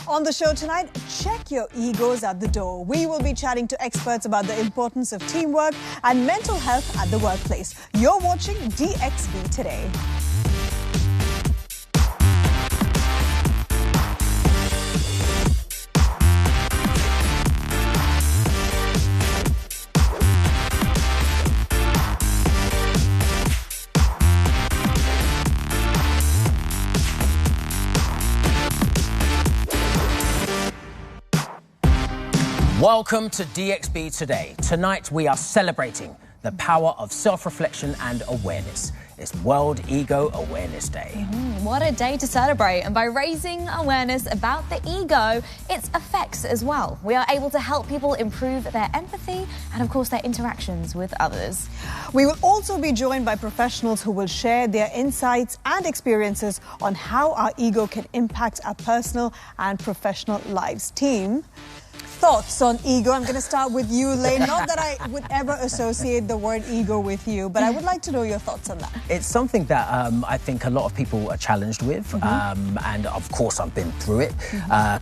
On the show tonight, check your egos at the door. We will be chatting to experts about the importance of teamwork and mental health at the workplace. You're watching DXB Today. Welcome to DXB Today. Tonight we are celebrating the power of self-reflection and awareness. It's World Ego Awareness Day. What a day to celebrate. And by raising awareness about the ego, its effects as well. We are able to help people improve their empathy and, of course, their interactions with others. We will also be joined by professionals who will share their insights and experiences on how our ego can impact our personal and professional lives. Team, thoughts on ego? I'm going to start with you, Lane. Not that I would ever associate the word ego with you, but I would like to know your thoughts on that. It's something that I think a lot of people are challenged with, and of course I've been through it,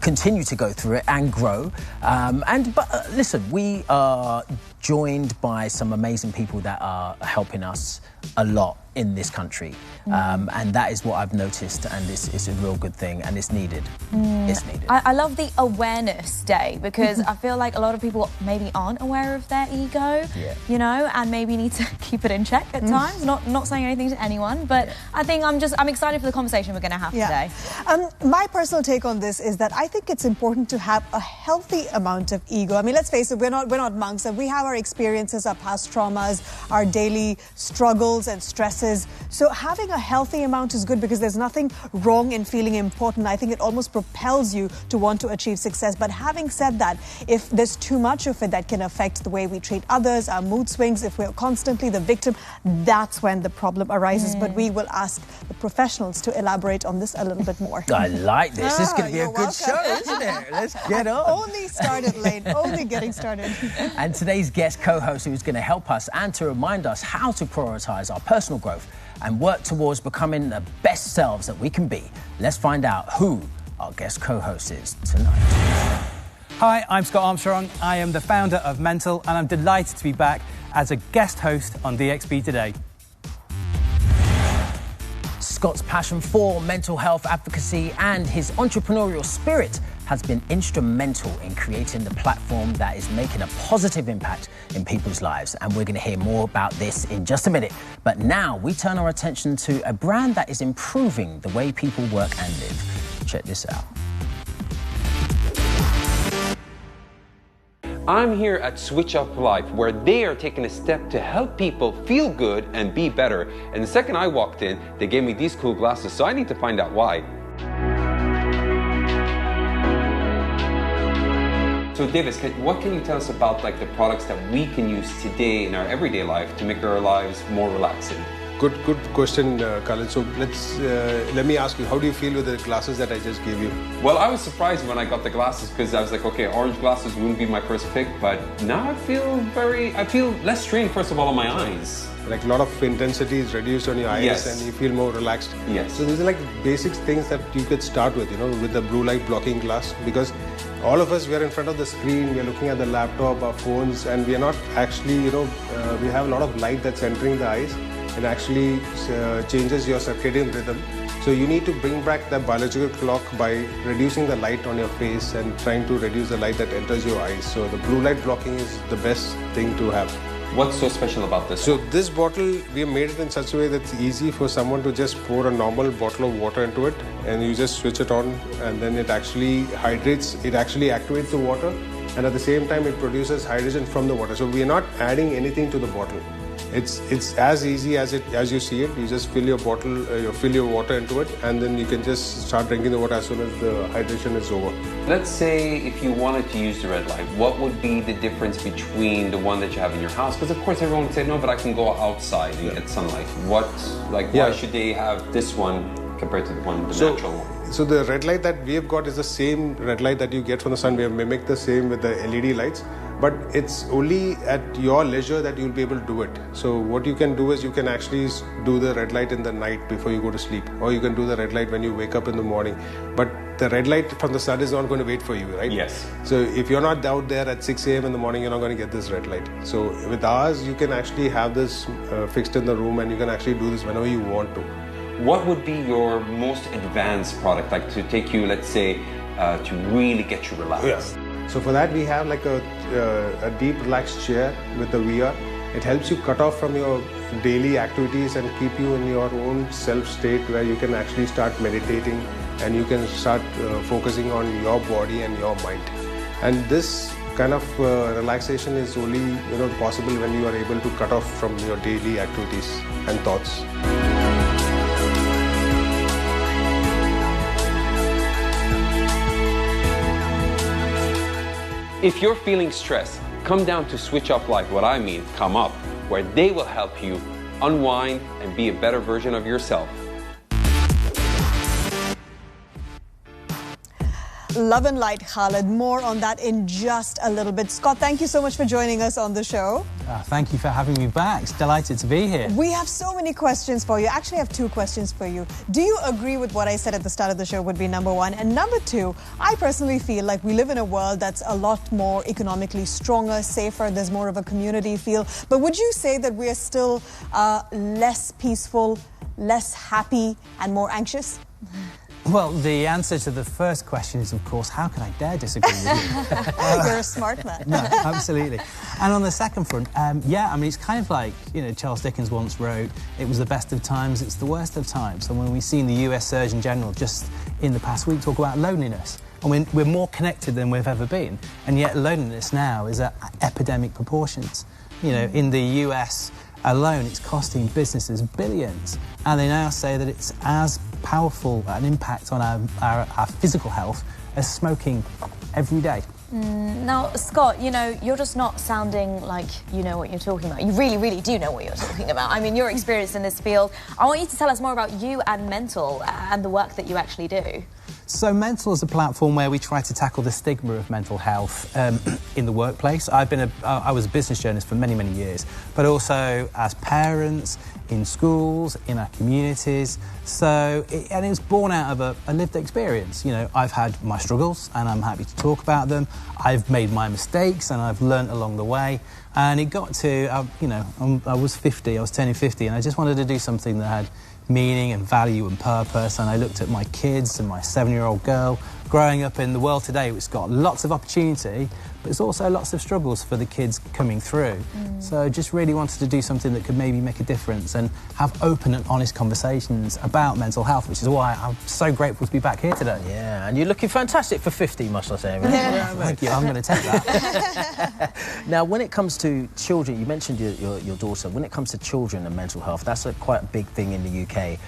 continue to go through it and grow. But listen, we are joined by some amazing people that are helping us a lot in this country, and that is what I've noticed, and it's a real good thing, and it's needed. It's needed. I love the awareness day because I feel like a lot of people maybe aren't aware of their ego, you know, and maybe need to keep it in check at times. Not saying anything to anyone, but I think I'm excited for the conversation we're going to have today. My personal take on this is that I think it's important to have a healthy amount of ego. I mean, let's face it, we're not monks, and we have our experiences, our past traumas, our daily struggles and stresses. So having a healthy amount is good because there's nothing wrong in feeling important. I think it almost propels you to want to achieve success. But having said that, if there's too much of it, that can affect the way we treat others, our mood swings. If we're constantly the victim, that's when the problem arises. But we will ask the professionals to elaborate on this a little bit more. I like this. This is going to be a good show, isn't it? Let's get on. Only started, Lane. Only getting started. And today's guest co-host, who's going to help us and to remind us how to prioritise our personal growth and work towards becoming the best selves that we can be. Let's find out who our guest co-host is tonight. Hi, I'm Scott Armstrong. I am the founder of Mentl, and I'm delighted to be back as a guest host on DXB Today. Scott's passion for mental health advocacy and his entrepreneurial spirit has been instrumental in creating the platform that is making a positive impact in people's lives. And we're going to hear more about this in just a minute. But now we turn our attention to a brand that is improving the way people work and live. Check this out. I'm here at Switch Up Life, where they are taking a step to help people feel good and be better. And the second I walked in, they gave me these cool glasses, so I need to find out why. So Davis, what can you tell us about the products that we can use today in our everyday life to make our lives more relaxing? Good question, Khalid. So let me ask you, how do you feel with the glasses that I just gave you? Well, I was surprised when I got the glasses because I was like, okay, orange glasses wouldn't be my first pick, but now I feel less strained, first of all, on my eyes. Like a lot of intensity is reduced on your eyes and you feel more relaxed. Yes. So these are like basic things that you could start with, with the blue light blocking glass, because all of us, we are in front of the screen, we are looking at the laptop, our phones, and we are not actually, we have a lot of light that's entering the eyes. It actually changes your circadian rhythm. So you need to bring back the biological clock by reducing the light on your face and trying to reduce the light that enters your eyes. So the blue light blocking is the best thing to have. What's so special about this? So this bottle, we have made it in such a way that it's easy for someone to just pour a normal bottle of water into it, and you just switch it on, and then it actually hydrates, it actually activates the water, and at the same time it produces hydrogen from the water. So we are not adding anything to the bottle. It's as easy as you see it. You just fill your bottle, fill your water into it, and then you can just start drinking the water as soon as the hydration is over. Let's say if you wanted to use the red light, what would be the difference between the one that you have in your house? Because of course everyone would say, no, but I can go outside and get sunlight. Why should they have this one compared to the natural one? So the red light that we have got is the same red light that you get from the sun. We have mimicked the same with the LED lights. But it's only at your leisure that you'll be able to do it. So what you can do is you can actually do the red light in the night before you go to sleep, or you can do the red light when you wake up in the morning. But the red light from the sun is not going to wait for you, right? Yes. So if you're not out there at 6 a.m. in the morning, you're not going to get this red light. So with ours, you can actually have this fixed in the room, and you can actually do this whenever you want to. What would be your most advanced product, like to take you, let's say, to really get you relaxed? Yeah. So for that, we have like a deep relaxed chair with the VR. It helps you cut off from your daily activities and keep you in your own self state where you can actually start meditating and you can start focusing on your body and your mind. And this kind of relaxation is only possible when you are able to cut off from your daily activities and thoughts. If you're feeling stressed, come down to Switch Up Life, what I mean, come up, where they will help you unwind and be a better version of yourself. Love and light, Khaled. More on that in just a little bit. Scott, thank you so much for joining us on the show. Thank you for having me back. It's delighted to be here. We have so many questions for you. Actually, I have two questions for you. Do you agree with what I said at the start of the show would be number one? And number two, I personally feel like we live in a world that's a lot more economically stronger, safer. There's more of a community feel. But would you say that we are still less peaceful, less happy, and more anxious? Well, the answer to the first question is, of course, how can I dare disagree with you? You're a smart man. No, absolutely. And on the second front, yeah, I mean, it's kind of like, Charles Dickens once wrote, it was the best of times, it's the worst of times. And when we've seen the US Surgeon General just in the past week talk about loneliness, and we're more connected than we've ever been, and yet loneliness now is at epidemic proportions. In the US alone, it's costing businesses billions, and they now say that it's as powerful an impact on our physical health as smoking every day. Now, Scott, you're just not sounding like you know what you're talking about. You really, really do know what you're talking about. I mean, you're experienced in this field. I want you to tell us more about you and Mentl and the work that you actually do. So Mentl is a platform where we try to tackle the stigma of mental health in the workplace. I was a business journalist for many, many years, but also as parents, in schools, in our communities. And it was born out of a lived experience. I've had my struggles and I'm happy to talk about them. I've made my mistakes and I've learnt along the way. And it got to, I was 50, I was turning 50, and I just wanted to do something that had meaning and value and purpose. And I looked at my kids and my 7-year-old girl growing up in the world today, which has got lots of opportunity, but it's also lots of struggles for the kids coming through. So just really wanted to do something that could maybe make a difference and have open and honest conversations about mental health, which is why I'm so grateful to be back here today. Yeah, and you're looking fantastic for 50, must I say. Thank you, I'm going to take that. Now, when it comes to children, you mentioned your daughter. When it comes to children and mental health, that's quite a big thing in the UK.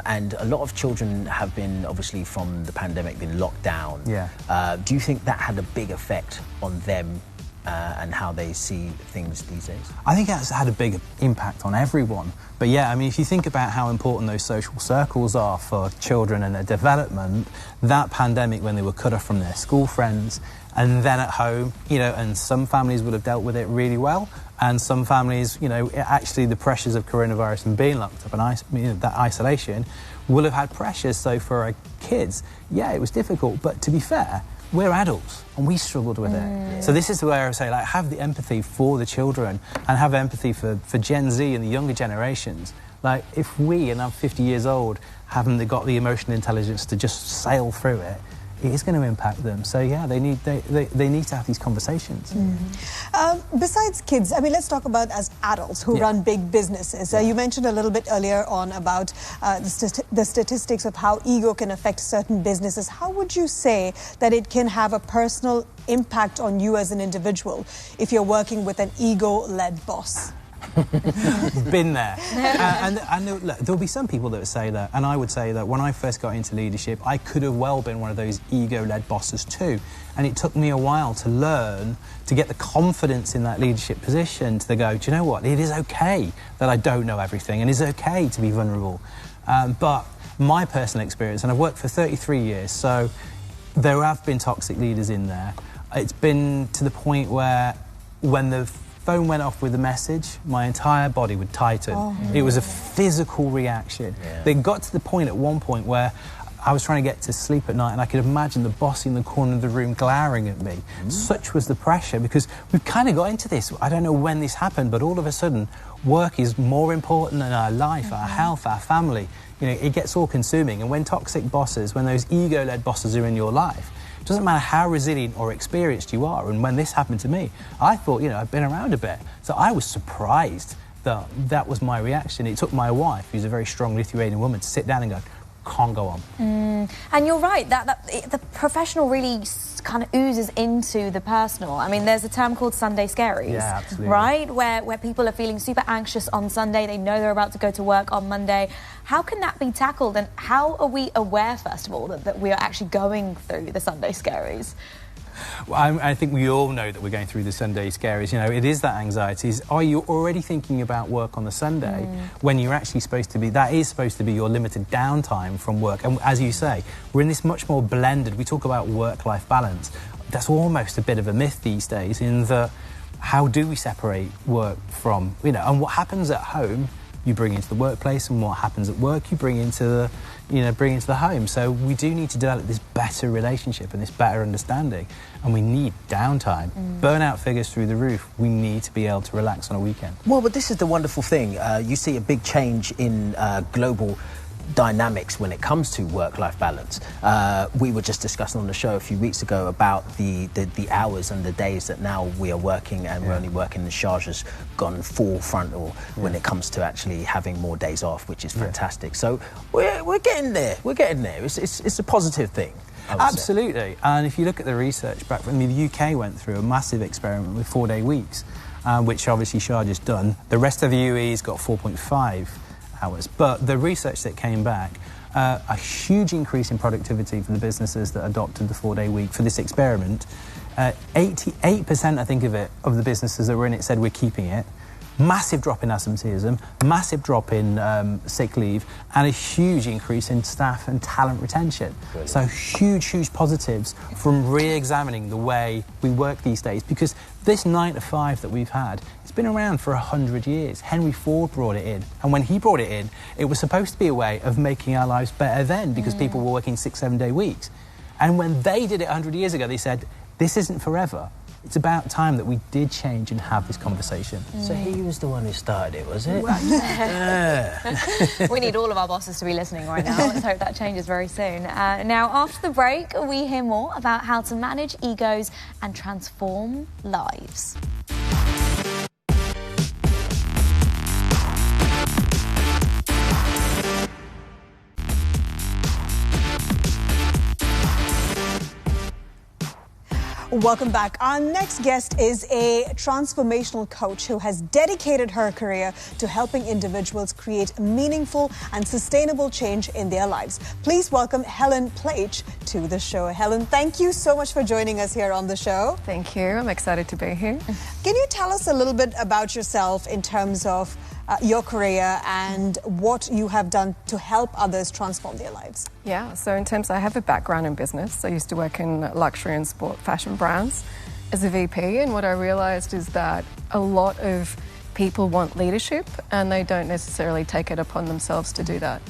And a lot of children have been, obviously, from the pandemic, been locked down. Yeah. Do you think that had a big effect on them and how they see things these days? I think that's had a big impact on everyone. But yeah, I mean, if you think about how important those social circles are for children and their development, that pandemic, when they were cut off from their school friends, and then at home, and some families would have dealt with it really well, and some families, actually the pressures of coronavirus and being locked up and that isolation will have had pressures. So for our kids, yeah, it was difficult, but to be fair, we're adults and we struggled with it. So this is where I say, have the empathy for the children and have empathy for Gen Z and the younger generations. If we, and I'm 50 years old, haven't got the emotional intelligence to just sail through it, it is going to impact them. So yeah, they need to have these conversations. Besides kids, I mean, let's talk about as adults who run big businesses. You mentioned a little bit earlier on about the statistics of how ego can affect certain businesses. How would you say that it can have a personal impact on you as an individual if you're working with an ego-led boss? Been there. And look, there'll be some people that would say that, and I would say that when I first got into leadership, I could have well been one of those ego-led bosses too. And it took me a while to learn, to get the confidence in that leadership position to go, do you know what, it is okay that I don't know everything, and it's okay to be vulnerable. But my personal experience, and I've worked for 33 years, so there have been toxic leaders in there. It's been to the point where when the phone went off with a message, my entire body would tighten. It was a physical reaction. They got to the point at one point where I was trying to get to sleep at night, and I could imagine the boss in the corner of the room glowering at me. Such was the pressure, because we've kind of got into this. I don't know when this happened, but all of a sudden, work is more important than our life, our health, our family. You know, it gets all consuming. And when toxic bosses, when those ego-led bosses are in your life, it doesn't matter how resilient or experienced you are. And when this happened to me, I thought, you know, I've been around a bit. So I was surprised that that was my reaction. It took my wife, who's a very strong Lithuanian woman, to sit down and go, can't go on. And you're right, that the professional really kind of oozes into the personal. I mean, there's a term called Sunday scaries, yeah, absolutely. right? Where people are feeling super anxious on Sunday, they know they're about to go to work on Monday. How can that be tackled, and how are we aware, first of all, that we are actually going through the Sunday scaries? Well, I think we all know that we're going through the Sunday scaries. You know, it is that anxiety. Are you already thinking about work on the Sunday when you're actually supposed to be, that is supposed to be your limited downtime from work? And as you say, we're in this much more blended, we talk about work-life balance. That's almost a bit of a myth these days, in that how do we separate work from, you know, and what happens at home you bring into the workplace, and what happens at work you bring into the, you know, bring into the home. So we do need to develop this better relationship and this better understanding, and we need downtime. Burnout figures through the roof. We need to be able to relax on a weekend. Well, but this is the wonderful thing. You see a big change in global dynamics when it comes to work-life balance. We were just discussing on the show a few weeks ago about the hours and the days that now we are working, and we're only working. The Sharjah has gone full frontal when it comes to actually having more days off, which is fantastic. So we're getting there. We're getting there. It's a positive thing. Absolutely. And if you look at the research back when the UK went through a massive experiment with 4-day weeks, which obviously Sharjah's done, the rest of the UAE's got 4.5 hours. But the research that came back, a huge increase in productivity for the businesses that adopted the 4-day week for this experiment. 88%, I think, of the businesses that were in it said we're keeping it. Massive drop in absenteeism, massive drop in sick leave, and a huge increase in staff and talent retention. Brilliant. So huge positives from re-examining the way we work these days, because this 9 to 5 that we've had, it's been around for 100 years. Henry Ford brought it in, and when he brought it in, it was supposed to be a way of making our lives better then, because people were working 6-7-day weeks. And when they did it 100 years ago, they said, this isn't forever. It's about time that we did change and have this conversation. So he was the one who started it, was it? We need all of our bosses to be listening right now. Let's hope that changes very soon. Now, after the break, we hear more about how to manage egos and transform lives. Welcome back. Our next guest is a transformational coach who has dedicated her career to helping individuals create meaningful and sustainable change in their lives. Please welcome Helen Pleic to the show. Helen, thank you so much for joining us here on the show. Thank you. I'm excited to be here. Can you tell us a little bit about yourself in terms of your career and what you have done to help others transform their lives? Yeah, so in terms, I have a background in business. I used to work in luxury and sport fashion brands as a VP, and what I realised is that a lot of people want leadership and they don't necessarily take it upon themselves to do that.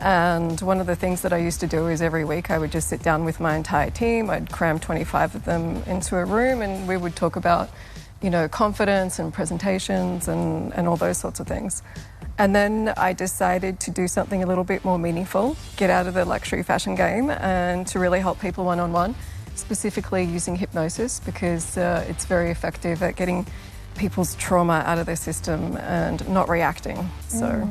And one of the things that I used to do is every week I would just sit down with my entire team. I'd cram 25 of them into a room and we would talk about, you know, confidence and presentations and all those sorts of things. And then I decided to do something a little bit more meaningful, get out of the luxury fashion game and to really help people one-on-one, specifically using hypnosis, because it's very effective at getting people's trauma out of their system and not reacting. So.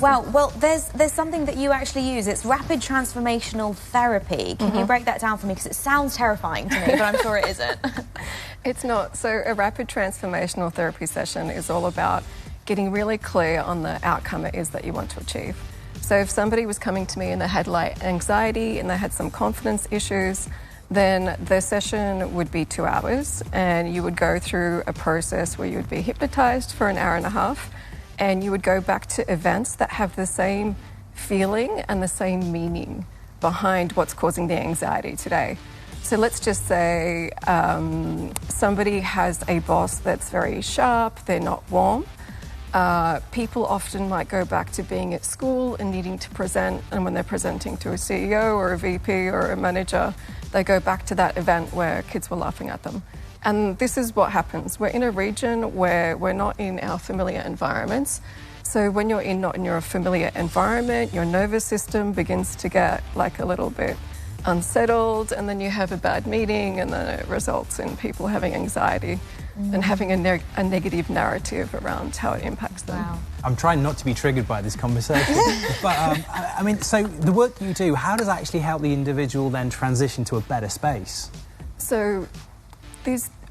Wow, well, there's something that you actually use. It's rapid transformational therapy. Can you break that down for me? Because it sounds terrifying to me, but I'm sure it isn't. It's not. So a rapid transformational therapy session is all about getting really clear on the outcome it is that you want to achieve. So if somebody was coming to me and they had like anxiety and they had some confidence issues, then the session would be 2 hours and you would go through a process where you would be hypnotized for an hour and a half. And you would go back to events that have the same feeling and the same meaning behind what's causing the anxiety today. So let's just say somebody has a boss that's very sharp, they're not warm. people often might go back to being at school and needing to present, and when they're presenting to a CEO or a VP or a manager, they go back to that event where kids were laughing at them. And this is what happens. We're in a region where we're not in our familiar environments. So when you're not in your familiar environment, your nervous system begins to get like a little bit unsettled, and then you have a bad meeting, and then it results in people having anxiety and having a negative narrative around how it impacts them. Wow. I'm trying not to be triggered by this conversation. But, I mean, so the work you do, how does it actually help the individual then transition to a better space? So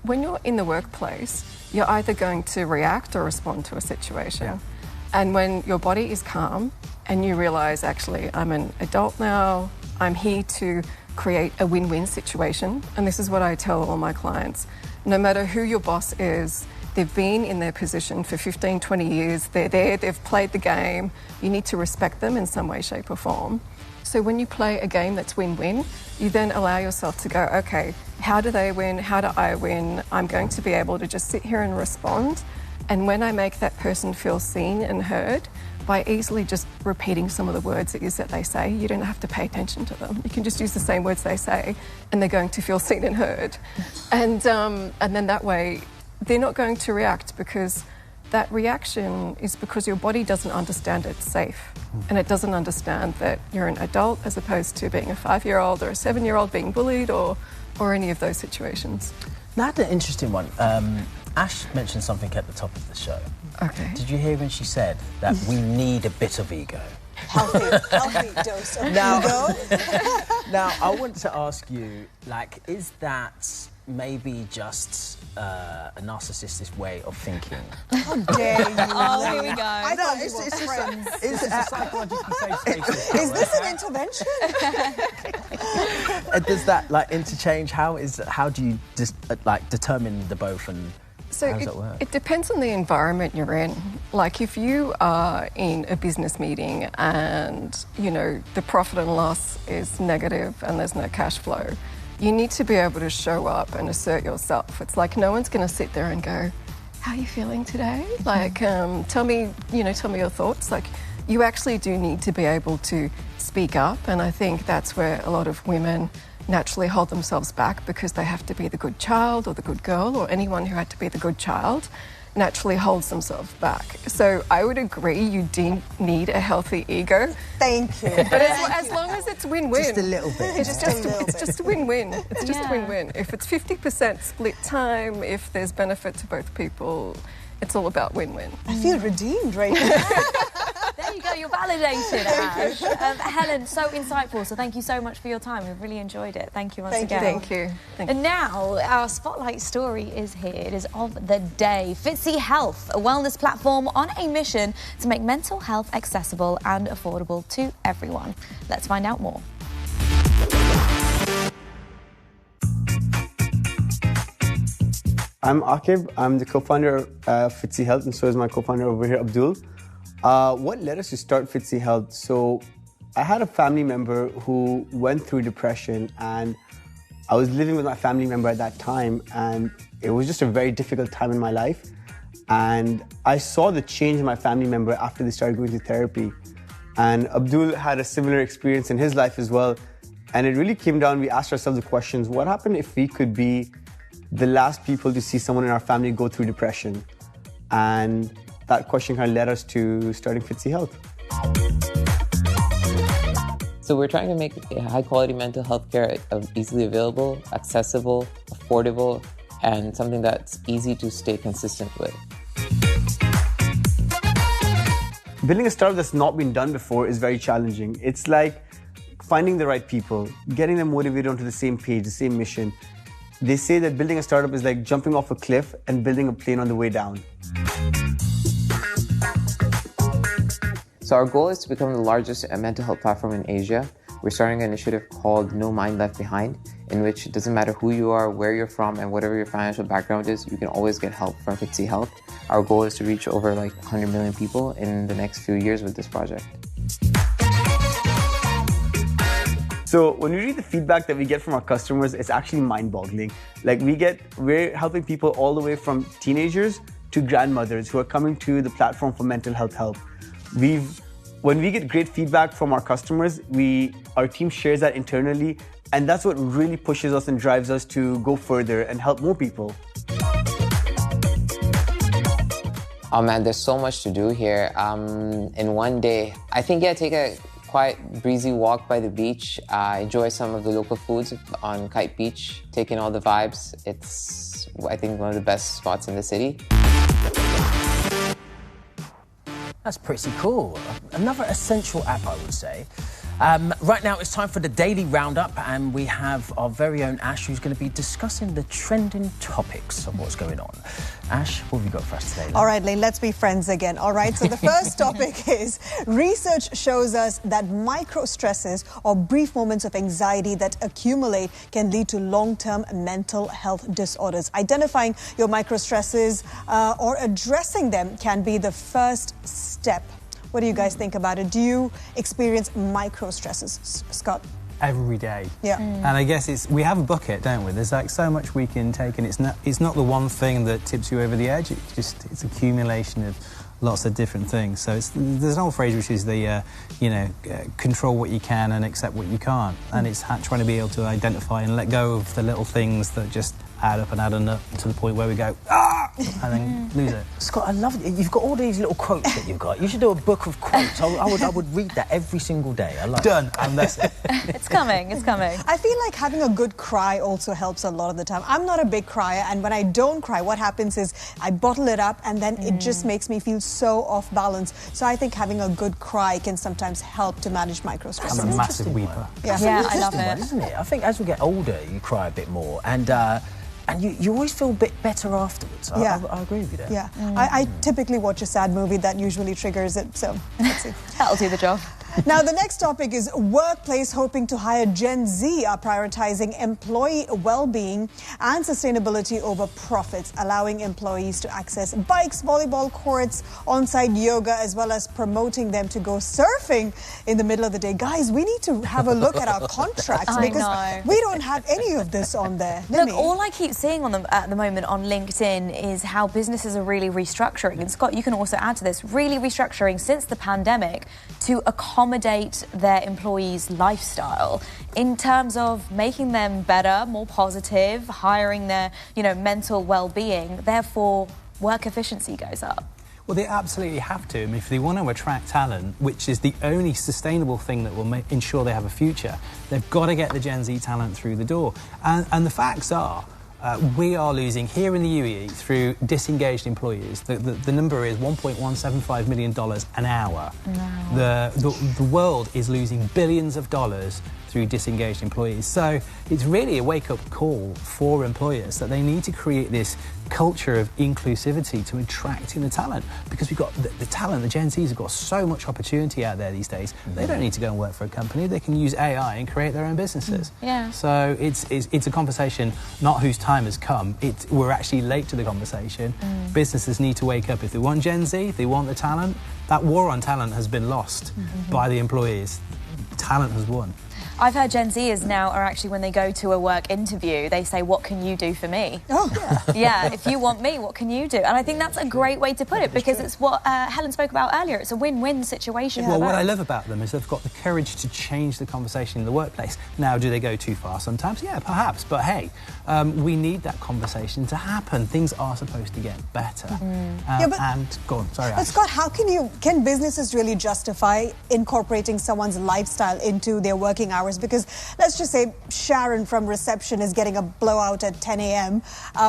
when you're in the workplace, you're either going to react or respond to a situation. Yeah. And when your body is calm and you realise, actually, I'm an adult now, I'm here to create a win-win situation. And this is what I tell all my clients. No matter who your boss is, they've been in their position for 15, 20 years, they're there, they've played the game, you need to respect them in some way, shape or form. So when you play a game that's win-win, you then allow yourself to go, okay, how do they win? How do I win? I'm going to be able to just sit here and respond. And when I make that person feel seen and heard, by easily just repeating some of the words it is that they say, you don't have to pay attention to them. You can just use the same words they say, and they're going to feel seen and heard. And then that way, they're not going to react, because that reaction is because your body doesn't understand it's safe. And it doesn't understand that you're an adult as opposed to being a 5-year-old or a 7-year-old being bullied or any of those situations. Now, that's an interesting one. Ash mentioned something at the top of the show. Okay. Did you hear when she said that we need a bit of ego? Healthy dose of ego. Now, I want to ask you, like, is that maybe just a narcissistic way of thinking? How dare you? Oh, here we go. I thought we were friends. It's a psychologically safe space. Is this an intervention? Does that, like, interchange? How do you just, like, determine the both, and so how does that work? It depends on the environment you're in. Like, if you are in a business meeting and, you know, the profit and loss is negative and there's no cash flow, you need to be able to show up and assert yourself. It's like no one's going to sit there and go, how are you feeling today? Like, tell me your thoughts. Like, you actually do need to be able to speak up, and I think that's where a lot of women naturally hold themselves back, because they have to be the good child or the good girl, or anyone who had to be the good child naturally holds themselves back. So I would agree you do need a healthy ego. Thank you. But as long as it's win-win. Just a little bit. It's just a win-win. It's just a win-win. If it's 50% split time, if there's benefit to both people, it's all about win-win. I feel redeemed right now. There you go, you're validated, Ash. Helen, so insightful, so thank you so much for your time. We've really enjoyed it. Thank you once again. Thank you. And now, our spotlight story is here. It is of the day. Fitcy Health, a wellness platform on a mission to make mental health accessible and affordable to everyone. Let's find out more. I'm Akib. I'm the co-founder of Fitcy Health, and so is my co-founder over here, Abdul. What led us to start Fitcy Health? So I had a family member who went through depression, and I was living with my family member at that time, and it was just a very difficult time in my life. And I saw the change in my family member after they started going to therapy. And Abdul had a similar experience in his life as well. And it really came down, we asked ourselves the questions, what happened if we could be the last people to see someone in our family go through depression? And that question kind of led us to starting Fitcy Health. So we're trying to make high-quality mental health care easily available, accessible, affordable, and something that's easy to stay consistent with. Building a startup that's not been done before is very challenging. It's like finding the right people, getting them motivated onto the same page, the same mission. They say that building a startup is like jumping off a cliff and building a plane on the way down. So our goal is to become the largest mental health platform in Asia. We're starting an initiative called No Mind Left Behind, in which it doesn't matter who you are, where you're from, and whatever your financial background is, you can always get help from Fitcy Health. Our goal is to reach over 100 million people in the next few years with this project. So when we read the feedback that we get from our customers, it's actually mind-boggling. We're helping people all the way from teenagers to grandmothers who are coming to the platform for mental health help. When we get great feedback from our customers, our team shares that internally, and that's what really pushes us and drives us to go further and help more people. Oh man, there's so much to do here. In one day, I think, take a quiet, breezy walk by the beach, enjoy some of the local foods on Kite Beach, take in all the vibes. It's, I think, one of the best spots in the city. That's pretty cool. Another essential app, I would say. Right now, it's time for the Daily Roundup, and we have our very own Ash, who's going to be discussing the trending topics of what's going on. Ash, what have you got for us today? All right, Lane, let's be friends again. All right, so the first topic is research shows us that micro stresses or brief moments of anxiety that accumulate can lead to long-term mental health disorders. Identifying your micro stresses or addressing them can be the first step. What do you guys think about it? Do you experience micro stresses, Scott? Every day. Yeah. And I guess we have a bucket, don't we? There's like so much we can take, and it's not the one thing that tips you over the edge. It's accumulation of lots of different things. So there's an old phrase which is the control what you can and accept what you can't. And it's trying to be able to identify and let go of the little things that just add up and add up to the point where we go, and then lose it. Scott, I love it. You've got all these little quotes that you've got. You should do a book of quotes. I would read that every single day. I like Done. And that's it. It's coming. It's coming. I feel like having a good cry also helps a lot of the time. I'm not a big crier, and when I don't cry, what happens is I bottle it up, and then it just makes me feel so off balance. So I think having a good cry can sometimes help to manage micro stresses. I'm a massive weeper. Yeah, I love it. Isn't it? I think as we get older, you cry a bit more, and you always feel a bit better afterwards. Yeah. I agree with you there. Yeah. I typically watch a sad movie that usually triggers it, so let's see. That'll do the job. Now, the next topic is workplace hoping to hire Gen Z are prioritizing employee well-being and sustainability over profits, allowing employees to access bikes, volleyball courts, on-site yoga, as well as promoting them to go surfing in the middle of the day. Guys, we need to have a look at our contracts because we don't have any of this on there. Look, all I keep seeing on them at the moment on LinkedIn is how businesses are really restructuring. And Scott, you can also add to this, really restructuring since the pandemic to accommodate their employees' lifestyle in terms of making them better, more positive, hiring their, mental well-being. Therefore, work efficiency goes up. Well, they absolutely have to. I mean, if they want to attract talent, which is the only sustainable thing that will ensure they have a future, they've got to get the Gen Z talent through the door. And the facts are, we are losing here in the UAE through disengaged employees. The number is $1.175 million an hour. No. The world is losing billions of dollars through disengaged employees. So it's really a wake-up call for employers that they need to create this culture of inclusivity to attract in the talent, because we've got the talent, the Gen Zs have got so much opportunity out there these days. They don't need to go and work for a company. They can use AI and create their own businesses. Yeah. So it's a conversation not whose time has come. We're actually late to the conversation. Businesses need to wake up. If they want Gen Z, if they want the talent, that war on talent has been lost by the employees. Talent has won. I've heard Gen Zers now are actually, when they go to a work interview, they say, what can you do for me? Oh, yeah. Yeah, if you want me, what can you do? And I think that's a great way to put it, because it's what Helen spoke about earlier. It's a win-win situation. Yeah. Well, what I love about them is they've got the courage to change the conversation in the workplace. Now, do they go too far sometimes? Yeah, perhaps. But hey, we need that conversation to happen. Things are supposed to get better. And go on, sorry. But Scott, how can businesses really justify incorporating someone's lifestyle into their working hours? Because let's just say Sharon from reception is getting a blowout at 10 a.m.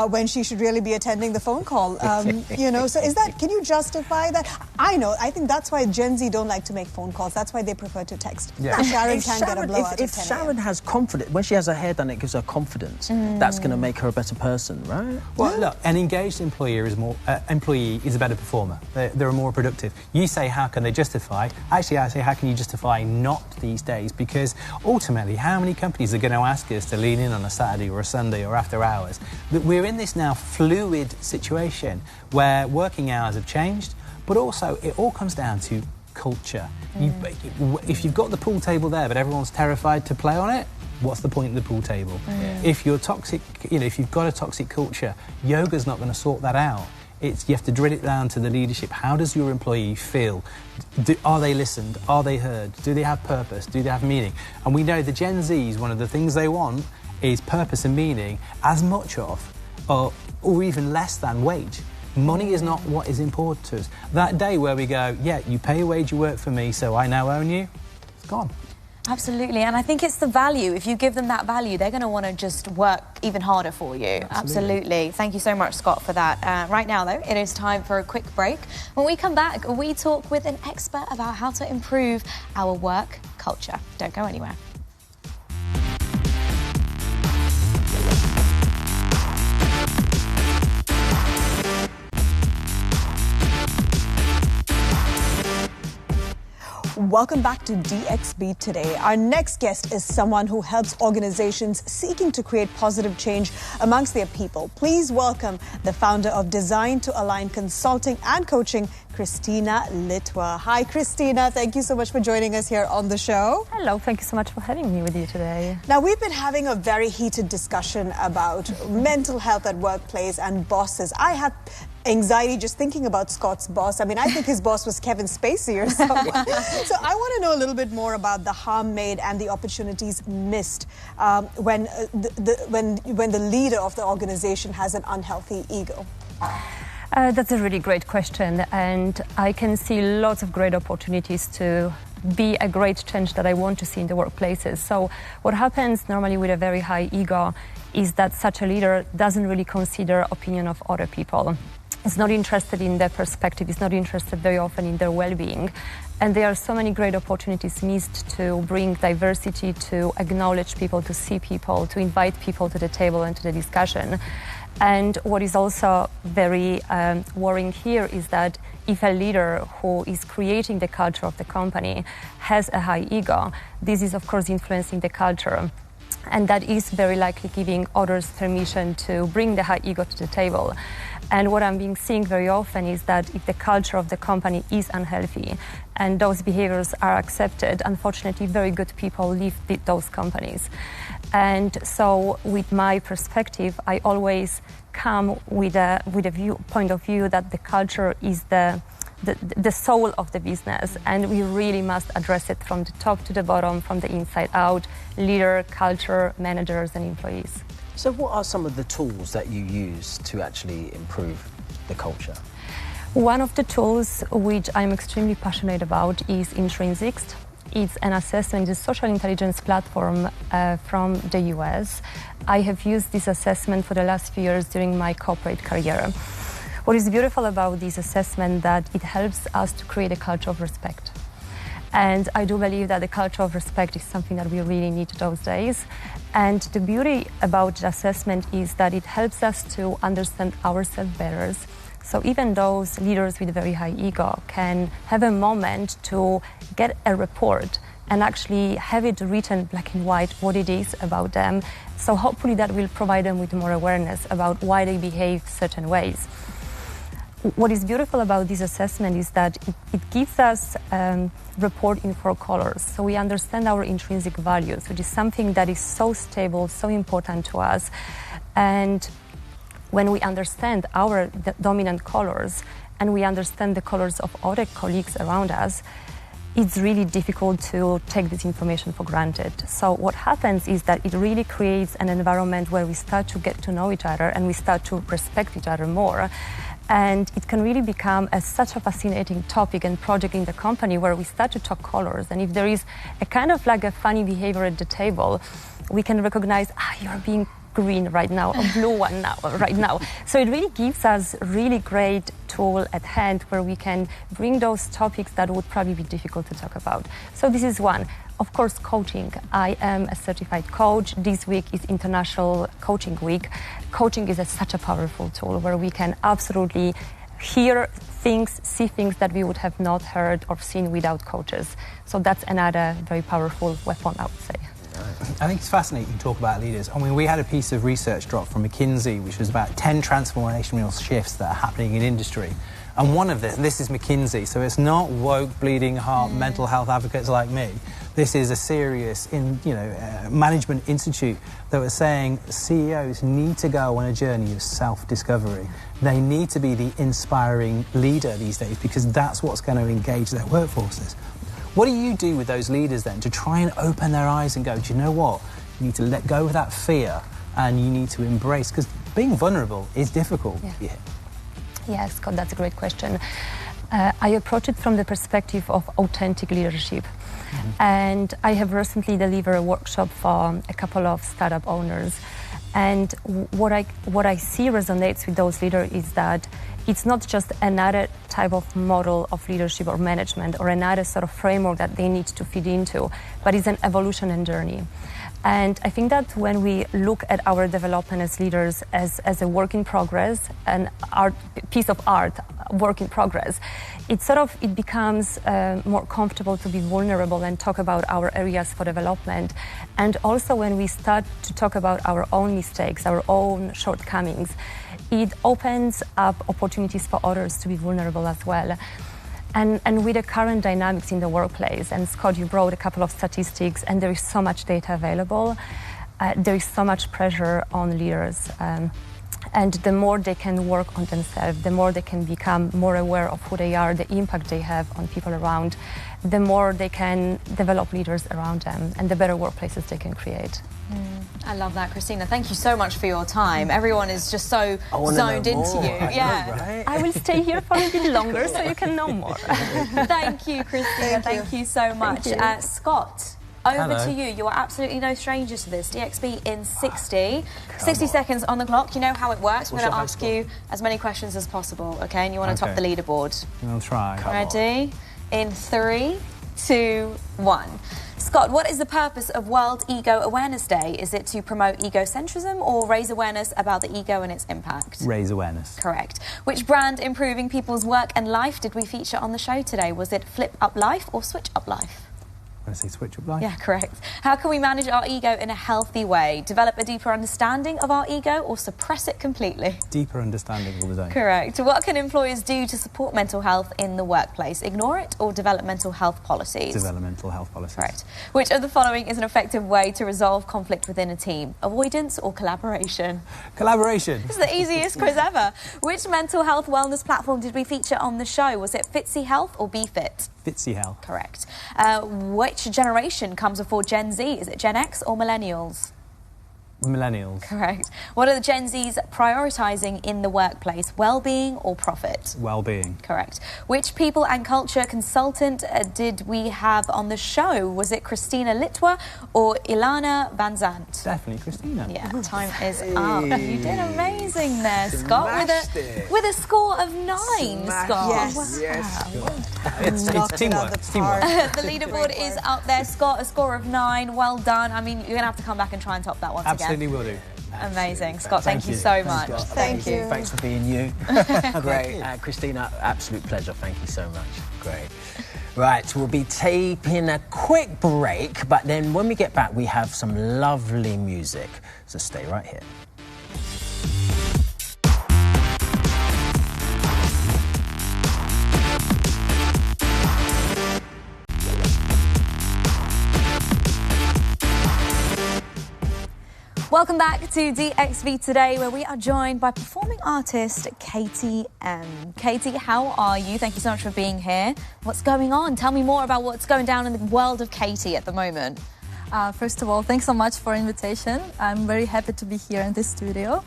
When she should really be attending the phone call. So can you justify that? I think that's why Gen Z don't like to make phone calls. That's why they prefer to text. Yeah. Sharon can get a blowout if at 10 Sharon has confidence, when she has her hair done, it gives her confidence. That's going to make her a better person, right? Well, look, an engaged employee is a better performer. They're more productive. You say, how can they justify? Actually, I say, how can you justify not these days? Because ultimately, how many companies are going to ask us to lean in on a Saturday or a Sunday or after hours? We're in this now fluid situation where working hours have changed, but also it all comes down to culture. If you've got the pool table there, but everyone's terrified to play on it, what's the point of the pool table? If you're toxic, if you've got a toxic culture, yoga's not going to sort that out. You have to drill it down to the leadership. How does your employee feel? Are they listened? Are they heard? Do they have purpose? Do they have meaning? And we know the Gen Zs, one of the things they want is purpose and meaning as much of, or even less than wage. Money is not what is important to us. That day where we go, yeah, you pay a wage, you work for me, so I now own you, it's gone. Absolutely, and I think it's the value. If you give them that value, they're going to want to just work even harder for you. Absolutely. Thank you so much, Scott, for that. Right now, though, it is time for a quick break. When we come back, we talk with an expert about how to improve our work culture. Don't go anywhere. Welcome back to DXB Today. Our next guest is someone who helps organizations seeking to create positive change amongst their people. Please welcome the founder of Design to Align Consulting and Coaching, Krystyna Litwa. Hi, Krystyna. Thank you so much for joining us here on the show. Hello. Thank you so much for having me with you today. Now, we've been having a very heated discussion about mental health at workplace and bosses. I have anxiety just thinking about Scott's boss. I mean, I think his boss was Kevin Spacey or something. So I want to know a little bit more about the harm made and the opportunities missed when the leader of the organization has an unhealthy ego. That's a really great question, and I can see lots of great opportunities to be a great change that I want to see in the workplaces. So what happens normally with a very high ego is that such a leader doesn't really consider opinion of other people. Is not interested in their perspective, is not interested very often in their well-being. And there are so many great opportunities missed to bring diversity, to acknowledge people, to see people, to invite people to the table and to the discussion. And what is also very worrying here is that if a leader who is creating the culture of the company has a high ego, this is of course influencing the culture. And that is very likely giving others permission to bring the high ego to the table. And what I'm seeing very often is that if the culture of the company is unhealthy and those behaviors are accepted, unfortunately, very good people leave those companies. And so with my perspective, I always come with a point of view that the culture is the soul of the business, and we really must address it from the top to the bottom, from the inside out, leader, culture, managers and employees. So what are some of the tools that you use to actually improve the culture? One of the tools which I'm extremely passionate about is Intrinsics. It's an assessment, it's a social intelligence platform from the US. I have used this assessment for the last few years during my corporate career. What is beautiful about this assessment that it helps us to create a culture of respect. And I do believe that the culture of respect is something that we really need those days. And the beauty about the assessment is that it helps us to understand ourselves better. So even those leaders with a very high ego can have a moment to get a report and actually have it written black and white what it is about them. So hopefully that will provide them with more awareness about why they behave certain ways. What is beautiful about this assessment is that it gives us report in 4 colors. So we understand our intrinsic values, which is something that is so stable, so important to us. And when we understand our dominant colors and we understand the colors of other colleagues around us, it's really difficult to take this information for granted. So what happens is that it really creates an environment where we start to get to know each other and we start to respect each other more. And it can really become such a fascinating topic and project in the company where we start to talk colors. And if there is a kind of like a funny behavior at the table, we can recognize, you're being green right now, a blue one right now. So it really gives us a really great tool at hand where we can bring those topics that would probably be difficult to talk about. So this is one. Of course, coaching. I am a certified coach. This week is International Coaching Week. Coaching is such a powerful tool where we can absolutely hear things, see things that we would have not heard or seen without coaches. So that's another very powerful weapon, I would say. I think it's fascinating to talk about leaders. I mean, we had a piece of research drop from McKinsey, which was about 10 transformational shifts that are happening in industry. And one of this is McKinsey, so it's not woke, bleeding heart, mental health advocates like me. This is a serious, management institute that was saying CEOs need to go on a journey of self-discovery. They need to be the inspiring leader these days because that's what's going to engage their workforces. What do you do with those leaders then to try and open their eyes and go, do you know what? You need to let go of that fear and you need to embrace, because being vulnerable is difficult. Yeah. Yes, Scott, that's a great question. I approach it from the perspective of authentic leadership. And I have recently delivered a workshop for a couple of startup owners. And what I see resonates with those leaders is that it's not just another type of model of leadership or management or another sort of framework that they need to fit into, but it's an evolution and journey. And I think that when we look at our development as leaders as a work in progress, an piece of art, work in progress, it becomes more comfortable to be vulnerable and talk about our areas for development. And also when we start to talk about our own mistakes, our own shortcomings, it opens up opportunities for others to be vulnerable as well. And with the current dynamics in the workplace, and Scott, you brought a couple of statistics, and there is so much data available, there is so much pressure on leaders. And the more they can work on themselves, the more they can become more aware of who they are, the impact they have on people around, the more they can develop leaders around them, and the better workplaces they can create. I love that, Krystyna. Thank you so much for your time. Everyone is just so zoned into you. Right? I will stay here for a bit longer so you can know more. Thank you, Krystyna. Thank you so much. Scott, over to you. You are absolutely no strangers to this. DXB in 60 seconds on the clock. You know how it works. We're going to ask you as many questions as possible, okay? And you want to top the leaderboard. I'll try. Ready? In 3, 2, 1. Scott, what is the purpose of World Ego Awareness Day? Is it to promote egocentrism or raise awareness about the ego and its impact? Raise awareness. Correct. Which brand improving people's work and life did we feature on the show today? Was it Flip Up Life or Switch Up Life? I say switch up life. Yeah, correct. How can we manage our ego in a healthy way? Develop a deeper understanding of our ego or suppress it completely? Deeper understanding all the time. Correct. What can employers do to support mental health in the workplace? Ignore it or develop mental health policies? Develop mental health policies. Correct. Which of the following is an effective way to resolve conflict within a team? Avoidance or collaboration? Collaboration. This is the easiest quiz ever. Which mental health wellness platform did we feature on the show? Was it Fitcy Health or BeFit? Fitzy Health. Correct. Which generation comes before Gen Z? Is it Gen X or Millennials? Millennials. Correct. What are the Gen Zs prioritising in the workplace? Well-being or profit? Well-being. Correct. Which people and culture consultant did we have on the show? Was it Krystyna Litwa or Ilana Van Zandt? Definitely Krystyna. Yeah, time is up. You did amazing there, Scott, with a score of 9, Scott. Yes. Wow. It's teamwork. It's teamwork. The leaderboard is up there, Scott, a score of 9. Well done. I mean, you're going to have to come back and try and top that once again. Absolutely will do. Amazing. Scott, thank you so much. Thank you. Thanks for being you. Great. Krystyna, absolute pleasure. Thank you so much. Great. Right, we'll be taking a quick break, but then when we get back, we have some lovely music. So stay right here. Welcome back to DXV Today, where we are joined by performing artist Katie M. Katie, how are you? Thank you so much for being here. What's going on? Tell me more about what's going down in the world of Katie at the moment. First of all, thanks so much for the invitation. I'm very happy to be here in this studio.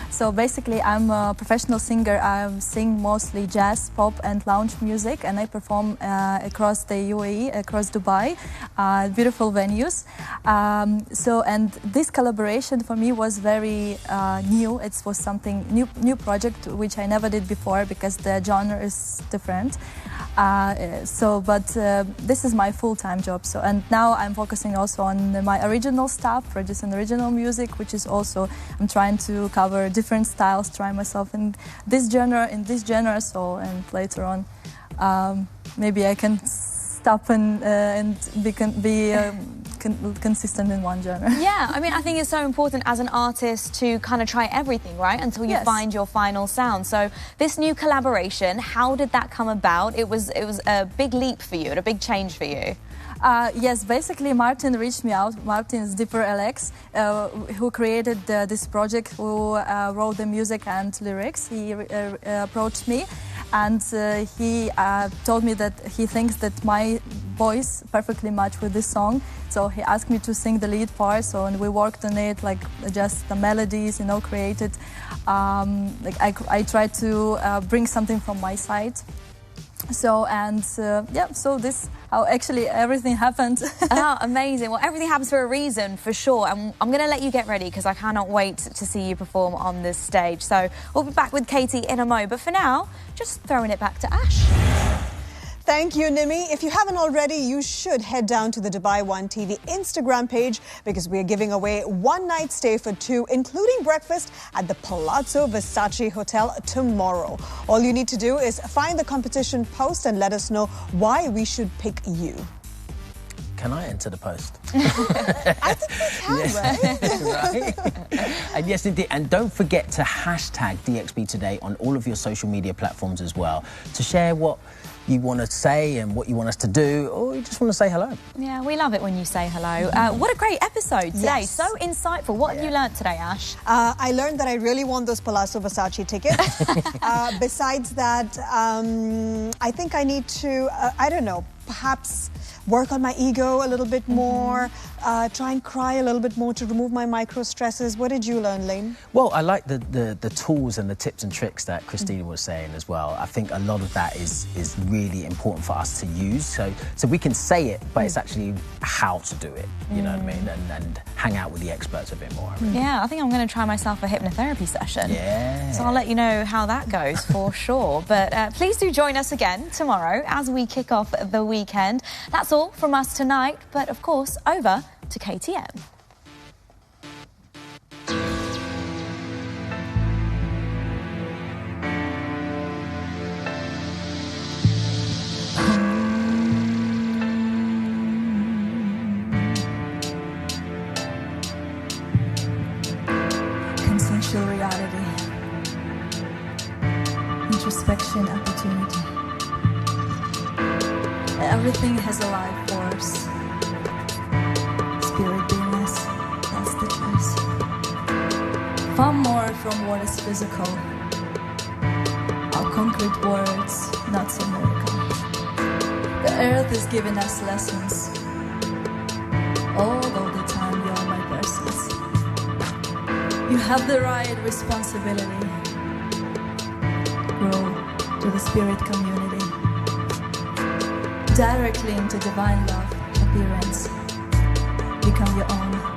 So basically, I'm a professional singer. I sing mostly jazz, pop and lounge music, and I perform across the UAE, across Dubai, beautiful venues. And this collaboration for me was very new. It was something new project which I never did before because the genre is different. This is my full-time job. So, and now I'm focusing also on my original stuff, producing original music, which is also, I'm trying to cover different styles, try myself in this genre, so, and later on, maybe I can stop and consistent in one genre. Yeah, I mean, I think it's so important as an artist to kind of try everything, right? Until you find your final sound. So this new collaboration, how did that come about? It was a big leap for you and a big change for you. Yes, basically Martin reached me out. Martin is Dipper LX, who created this project, who wrote the music and lyrics. He approached me and he told me that he thinks that my voice perfectly matched with this song. So he asked me to sing the lead part, so and we worked on it, like just the melodies, you know, created. Like I tried to bring something from my side. So and yeah, so this how actually everything happened. Oh, amazing. Well, everything happens for a reason, for sure. And I'm going to let you get ready because I cannot wait to see you perform on this stage. So we'll be back with Katie in a mo. But for now, just throwing it back to Ash. Thank you, Nimi. If you haven't already, you should head down to the Dubai One TV Instagram page because we are giving away one-night stay for two, including breakfast at the Palazzo Versace Hotel tomorrow. All you need to do is find the competition post and let us know why we should pick you. Can I enter the post? I think we can, right? And yes, indeed. And don't forget to hashtag DXB Today on all of your social media platforms as well to share what you want to say and what you want us to do, or you just want to say hello. Yeah, we love it when you say hello. What a great episode today. Yes. So insightful. What have you learnt today, Ash? I learned that I really want those Palazzo Versace tickets. Besides that, I think I need to, I don't know, perhaps work on my ego a little bit more, try and cry a little bit more to remove my micro stresses. What did you learn, Lane? Well, I like the tools and the tips and tricks that Krystyna was saying as well. I think a lot of that is really important for us to use. So we can say it, but it's actually how to do it, you know what I mean? And hang out with the experts a bit more. Yeah, I think I'm going to try myself a hypnotherapy session. Yeah. So I'll let you know how that goes for sure. But please do join us again tomorrow as we kick off the weekend. That's all from us tonight, but of course, over to KTM. Consensual reality, introspection, opportunity. Everything has a life force. Spirit beingness, that's the truth. Far more from what is physical. Our concrete words, not so miracle. The earth is giving us lessons. All of the time you are my persons. You have the right responsibility. Grow to the spirit community. Directly into divine love, appearance. Become your own.